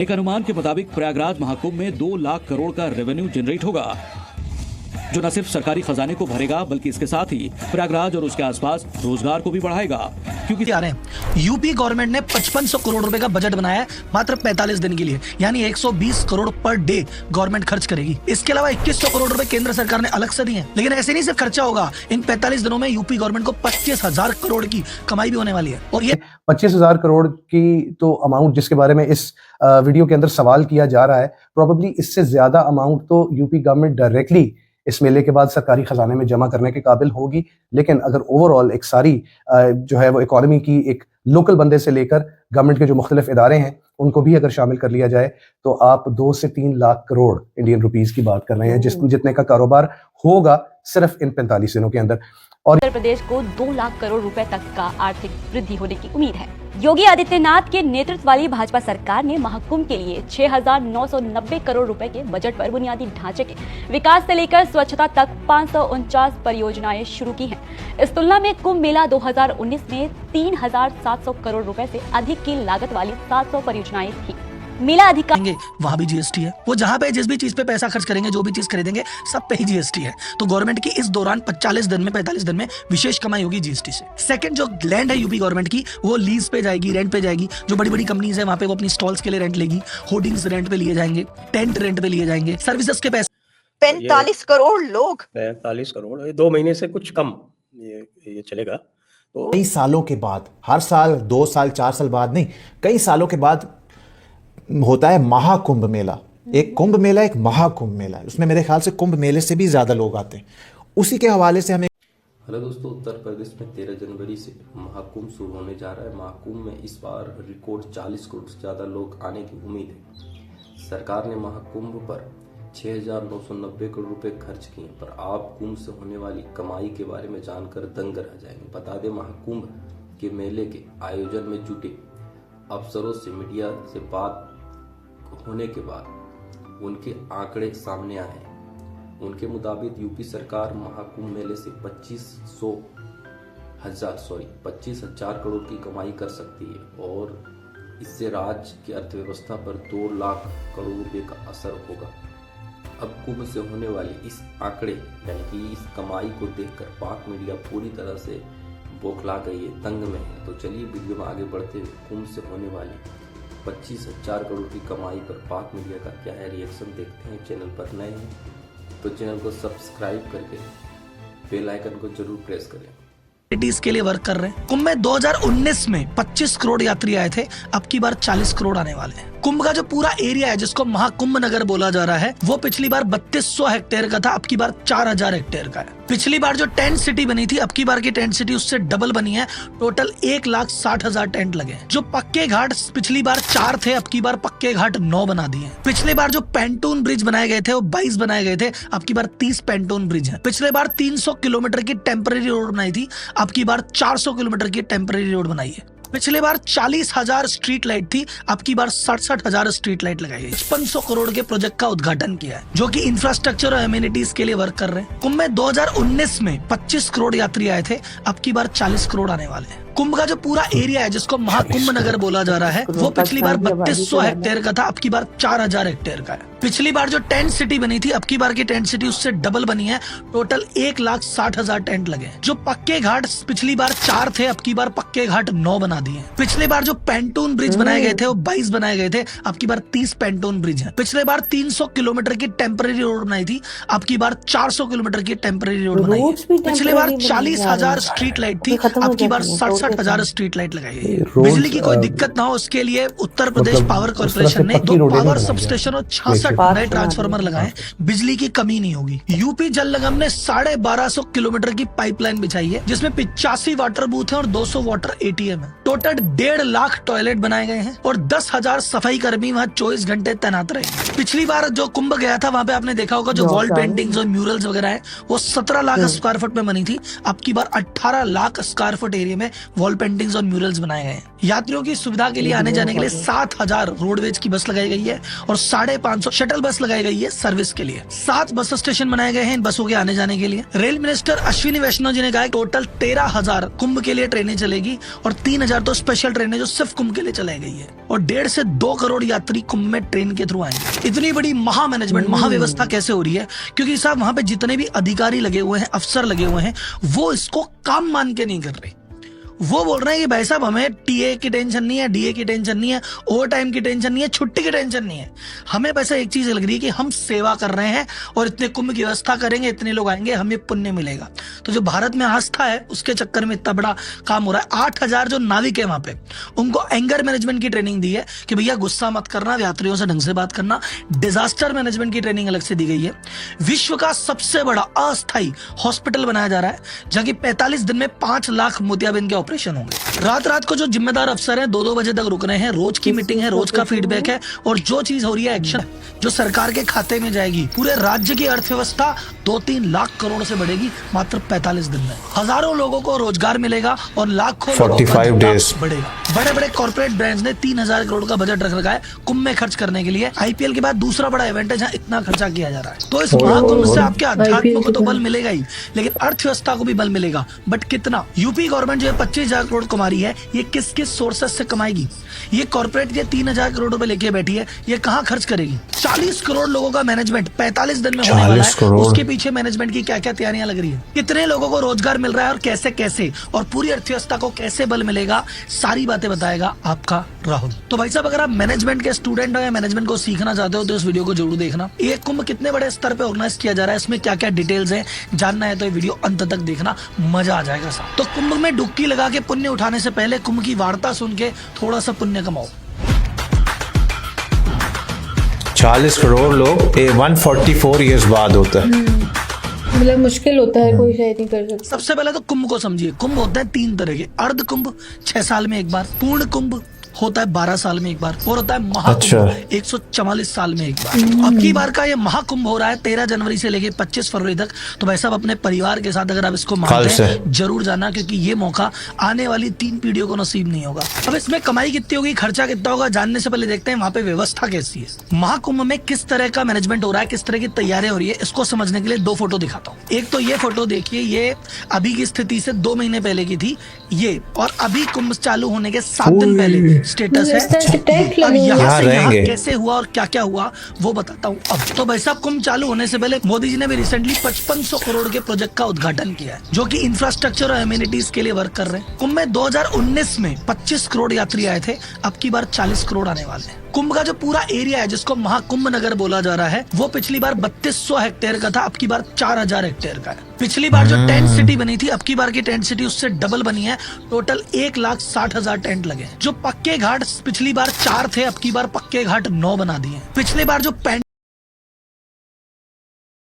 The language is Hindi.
एक अनुमान के मुताबिक प्रयागराज महाकुंभ में 2 लाख करोड़ का रेवेन्यू जनरेट होगा, जो न सिर्फ सरकारी खजाने को भरेगा बल्कि इसके साथ ही प्रयागराज और उसके आसपास रोजगार को भी बढ़ाएगा। क्योंकि आ रहे हैं यूपी गवर्नमेंट ने 5500 करोड़ रुपए का बजट बनाया है मात्र 45 दिन के लिए, यानी 120 करोड़ पर डे गवर्नमेंट खर्च करेगी। इसके अलावा 2100 करोड़ रुपए केंद्र सरकार ने अलग से दिए हैं। लेकिन ऐसे नहीं सिर्फ खर्चा होगा, इन 45 दिनों में यूपी गवर्नमेंट को 25,000 करोड़ की कमाई भी होने वाली है। और ये 25,000 करोड़ की तो अमाउंट जिसके बारे में इस वीडियो के अंदर सवाल किया जा रहा है, प्रोबेबली इससे ज्यादा अमाउंट तो यूपी गवर्नमेंट डायरेक्टली इस मेले के बाद सरकारी खजाने में जमा करने के काबिल होगी। लेकिन अगर ओवरऑल एक सारी जो है वो इकोनॉमी की एक लोकल बंदे से लेकर गवर्नमेंट के जो मुख्तलिफ इदारे हैं उनको भी अगर शामिल कर लिया जाए तो आप 2 से 3 लाख करोड़ इंडियन रुपीस की बात कर रहे हैं, जितने का कारोबार होगा सिर्फ इन 45 दिनों के अंदर। और उत्तर प्रदेश को 2 लाख करोड़ रुपए तक का आर्थिक वृद्धि होने की उम्मीद है। योगी आदित्यनाथ के नेतृत्व वाली भाजपा सरकार ने महाकुंभ के लिए 6,990 करोड़ रुपए के बजट पर बुनियादी ढांचे के विकास से लेकर स्वच्छता तक 549 परियोजनाएं शुरू की हैं। इस तुलना में कुंभ मेला 2019 में 3,700 करोड़ रुपए से अधिक की लागत वाली 700 परियोजनाएं थी। मेला अधिकारी वहाँ भी जीएसटी है। वो जहाँ पे जिस भी चीज पे पैसा खर्च करेंगे, जो भी चीज खरीदेंगे, सब पे ही जीएसटी है। तो गवर्नमेंट की इस दौरान 45 दिन में विशेष कमाई होगी जीएसटी से। सेकंड, जो लैंड है यूपी गवर्नमेंट की, वो लीज पे जाएगी, रेंट पे जाएगी। जो बड़ी बड़ी कंपनीज है वहाँ पे वो अपनी स्टॉल्स के लिए रेंट लेगी, होर्डिंग्स रेंट पे लिए जाएंगे, टेंट रेंट पे लिए जाएंगे, सर्विसेज के पैसे। 45 करोड़ लोग, 45 करोड़ 2 महीने से कुछ कम ये चलेगा। तो कई सालों के बाद, हर साल 2 साल 4 साल बाद नहीं, कई सालों के बाद होता है महाकुंभ मेला। एक कुंभ मेला, एक महाकुंभ मेला है। उसमें मेरे ख्याल से कुंभ मेले से भी ज्यादा लोग आते हैं। उसी के हवाले से हमें हेलो दोस्तों, उत्तर प्रदेश में 13 जनवरी से महाकुंभ शुरू होने जा रहा है। महाकुंभ में इस बार रिकॉर्ड 40 करोड़ से ज्यादा लोग आने की उम्मीद है। सरकार ने महाकुंभ पर 6,990 करोड़ रुपए खर्च किए, पर आप कुंभ से होने वाली कमाई के बारे में जानकर दंग रह जाएंगे। बता दें, महाकुंभ के मेले के आयोजन में जुटे अफसरों से मीडिया से बात होने के बाद उनके आंकड़े सामने आए हैं। उनके मुताबिक यूपी सरकार महाकुंभ मेले से 25,000 करोड़ की कमाई कर सकती है और इससे राज्य की अर्थव्यवस्था पर 2 लाख करोड़ रुपए का असर होगा। अब कुंभ से होने वाले इस आंकड़े यानी कि इस कमाई को देखकर पाक मीडिया पूरी तरह से बौखला गई है, तंग में है। तो चलिए वीडियो में आगे बढ़ते हुए कुंभ से होने वाली 25,000 करोड़ की कमाई पर पाक मीडिया का क्या है रिएक्शन देखते हैं। चैनल पर नए हैं तो चैनल को सब्सक्राइब करके बेल आइकन को जरूर प्रेस करें। के लिए वर्क कर रहे हैं। कुंभ में 2019 में 25 करोड़ यात्री आए थे, अब की बार 40 करोड़ आने वाले हैं। कुंभ का जो पूरा एरिया है, जिसको महाकुंभ नगर बोला जा रहा है, वो पिछली बार 3200 हेक्टेयर का था, अब की बार 4,000 हेक्टेयर का है। पिछली बार जो टेंट सिटी बनी थी, अब की बार की टेंट सिटी उससे डबल बनी है। टोटल 1,60,000 टेंट लगे। जो पक्के घाट पिछली बार 4 थे, अब की बार पक्के घाट 9 बना दिए। पिछली बार जो पेंटून ब्रिज बनाए गए थे वो 22 बनाए गए थे, अब की बार 30 पेंटून ब्रिज है। पिछले बार 300 किलोमीटर की टेम्पररी रोड बनाई थी, अब की बार 400 किलोमीटर की टेम्पररी रोड बनाई है। पिछले बार 40,000 स्ट्रीट लाइट थी, अब की बार 67,000 स्ट्रीट लाइट लगाई है। 5500 करोड़ के प्रोजेक्ट का उद्घाटन किया है, जो कि इंफ्रास्ट्रक्चर और एमिनिटीज के लिए वर्क कर रहे हैं। कुंभ में 2019 में 25 करोड़ यात्री आए थे, अब की बार 40 करोड़ आने वाले हैं। कुंभ का जो पूरा एरिया है, जिसको महाकुंभ नगर बोला जा रहा है, वो पिछली बार 3200 हेक्टेयर का था, अब की बार 4,000 हेक्टेयर का है। पिछली बार जो टेंट सिटी बनी थी, अब की बार की टेंट सिटी उससे डबल बनी है। टोटल 1,60,000 टेंट लगे। जो पक्के घाट पिछली बार 4 थे, अब की बार पक्के घाट 9 बना दिए। पिछले बार जो पेंटून ब्रिज बनाए गए थे वो 22 बनाए गए थे, अब की बार 30 पेंटून ब्रिज है। पिछले बार 300 किलोमीटर की टेम्पररी रोड बनाई थी, अब की बार 400 किलोमीटर की टेम्पररी रोड बनाई है। पिछले बार 40,000 स्ट्रीट लाइट थी, अब की बार 67,000 स्ट्रीट लाइट लगाई है। बिजली की कोई दिक्कत ना हो, उसके लिए उत्तर प्रदेश पावर कॉर्पोरेशन ने 2 पावर सबस्टेशन और 66 नए ट्रांसफार्मर लगाए। बिजली की कमी नहीं होगी। यूपी जल निगम ने 1250 किलोमीटर की पाइपलाइन बिछाई है, जिसमें 85 वाटर बूथ है और 200 वाटर एटीएम है। टोटल 1.5 लाख टॉयलेट बनाए गए हैं और 10,000 सफाई कर्मी वहाँ 24 घंटे तैनात रहे। पिछली बार जो कुंभ गया था, वहाँ पे आपने देखा होगा जो वॉल पेंटिंग्स और म्यूरल्स वगैरह है, वो 17 लाख स्क्वायर फुट में बनी थी, अब की बार 18 लाख स्क्वायर फुट एरिया में वॉल पेंटिंग्स और म्यूरल्स बनाए गए हैं। यात्रियों की सुविधा के लिए आने जाने के लिए 7000 रोडवेज की बस लगाई गई है और 550 शटल बस लगाई गई है सर्विस के लिए। 7 बस स्टेशन बनाए गए हैं इन बसों के आने जाने के लिए। रेल मिनिस्टर अश्विनी वैष्णव जी ने कहा टोटल 13,000 कुंभ के लिए ट्रेनें चलेगी और 3,000 तो स्पेशल ट्रेनें जो सिर्फ कुंभ के लिए चलाई गई है और 1.5 से 2 करोड़ यात्री कुंभ में ट्रेन के थ्रू आएंगे। इतनी बड़ी महा मैनेजमेंट, महाव्यवस्था कैसे हो रही है? क्योंकि साहब वहां पे जितने भी अधिकारी लगे हुए हैं, अफसर लगे हुए हैं, वो इसको काम मान के नहीं कर रहे। वो बोल रहे हैं कि भाई साहब हमें टीए की टेंशन नहीं है, डीए की टेंशन नहीं है, ओवर टाइम की टेंशन नहीं है, छुट्टी की टेंशन नहीं है। हमें वैसे एक चीज लग रही है कि हम सेवा कर रहे हैं और इतने कुंभ की व्यवस्था करेंगे, इतने लोग आएंगे, हमें पुण्य मिलेगा। तो जो भारत में आस्था है उसके चक्कर में इतना बड़ा काम हो रहा है। 8,000 जो नाविक है वहां पे, उनको एंगर मैनेजमेंट की ट्रेनिंग दी है कि भैया गुस्सा मत करना, यात्रियों से ढंग से बात करना। डिजास्टर मैनेजमेंट की ट्रेनिंग अलग से दी गई है। विश्व का सबसे बड़ा अस्थायी हॉस्पिटल बनाया जा रहा है जहाँ की 45 दिन में 5 लाख मोतियाबिंद के ऑपरेशन होंगे। रात को जो जिम्मेदार अफसर हैं 2-2 बजे तक रुक रहे हैं। रोज की मीटिंग है, रोज का फीडबैक है और जो चीज हो रही है एक्शन जो सरकार के खाते में जाएगी। पूरे राज्य की अर्थव्यवस्था 2-3 लाख करोड़ से बढ़ेगी मात्र 45 दिन में। हजारों लोगों को रोजगार मिलेगा और लाखों 45 डेज बढ़ेगा। बड़े बड़े कॉर्पोरेट ब्रांड्स ने 3,000 करोड़ का बजट रख रखा है कुंभ में खर्च करने के लिए। आईपीएल के बाद दूसरा बड़ा इवेंट है जहाँ इतना खर्चा किया जा रहा है। तो इस महाकुंभ से आपके अध्यात्म को तो बल मिलेगा ही, लेकिन अर्थव्यवस्था को भी बल मिलेगा। बट कितना? यूपी गवर्नमेंट जो 25,000 करोड़ कमा रही है, ये किस किस सोर्सेस से कमाएगी? ये कॉर्पोरेट ये 3,000 करोड़ रुपए लेके बैठी है, ये कहाँ खर्च करेगी? 40 करोड़ लोगों का मैनेजमेंट 45 दिन में होने वाला है। उसके पीछे मैनेजमेंट की क्या क्या तैयारियां लग रही है, कितने लोगों को रोजगार मिल रहा है और कैसे कैसे, और पूरी अर्थव्यवस्था को कैसे बल मिलेगा, सारी बातें बताएगा आपका राहुल। तो भाई साहब, अगर आप मैनेजमेंट के स्टूडेंट हो या मैनेजमेंट को सीखना चाहते हो तो इस वीडियो को जरूर देखना। ये कुंभ कितने बड़े स्तर पे ऑर्गेनाइज किया जा रहा है, इसमें क्या क्या डिटेल्स है, जानना है तो ये वीडियो अंत तक देखना, मजा आ जाएगा साहब। तो कुंभ में डुबकी लगा के पुण्य उठाने से पहले कुंभ की वार्ता सुन के थोड़ा सा पुण्य कमाओ। 40 करोड़ लोग 144 ईयर्स बाद होता है। मतलब मुश्किल होता है, कोई शायद नहीं कर सकता। सबसे पहले तो कुंभ को समझिए। कुंभ होते हैं 3 तरह के। अर्ध कुंभ 6 साल में एक बार, पूर्ण कुंभ होता है 12 साल में एक बार, और होता है महाकुंभ 144 साल में एक बार। अब की बार का ये महाकुंभ हो रहा है 13 जनवरी से लेके 25 फरवरी तक। तो भाई साहब, अपने परिवार के साथ अगर आप इसको मानते हैं जरूर जाना, क्योंकि ये मौका आने वाली 3 पीढ़ियों को नसीब नहीं होगा। अब इसमें कमाई कितनी होगी, खर्चा कितना होगा, जानने से पहले देखते हैं वहाँ पे व्यवस्था कैसी है। महाकुंभ में किस तरह का मैनेजमेंट हो रहा है, किस तरह की तैयारियां हो रही है, इसको समझने के लिए 2 फोटो दिखाता हूँ। एक तो ये फोटो देखिए, ये अभी की स्थिति से 2 महीने पहले की थी ये, और अभी कुंभ चालू होने के 7 दिन पहले स्टेटस है। अब यहाँ से यहाँ कैसे हुआ और क्या क्या हुआ वो बताता हूँ। अब तो भाई साहब, कुंभ चालू होने से पहले मोदी जी ने भी रिसेंटली 5500 करोड़ के प्रोजेक्ट का उद्घाटन किया है, जो कि इंफ्रास्ट्रक्चर और एमिनिटीज के लिए वर्क कर रहे हैं। कुंभ में 2019 में 25 करोड़ यात्री आए थे, अब की बार 40 करोड़ आने वाले हैं। कुंभ का जो पूरा एरिया है जिसको महाकुंभ नगर बोला जा रहा है, वो पिछली बार 3200 हेक्टेयर का था, अब की बार 4000 हेक्टेयर का है। पिछली बार जो टेंट सिटी बनी थी, अब की बार की टेंट सिटी उससे डबल बनी है। टोटल 1,60,000 टेंट लगे। जो पक्के घाट पिछली बार 4 थे, अब की बार पक्के घाट 9 बना दिए। पिछली बार जो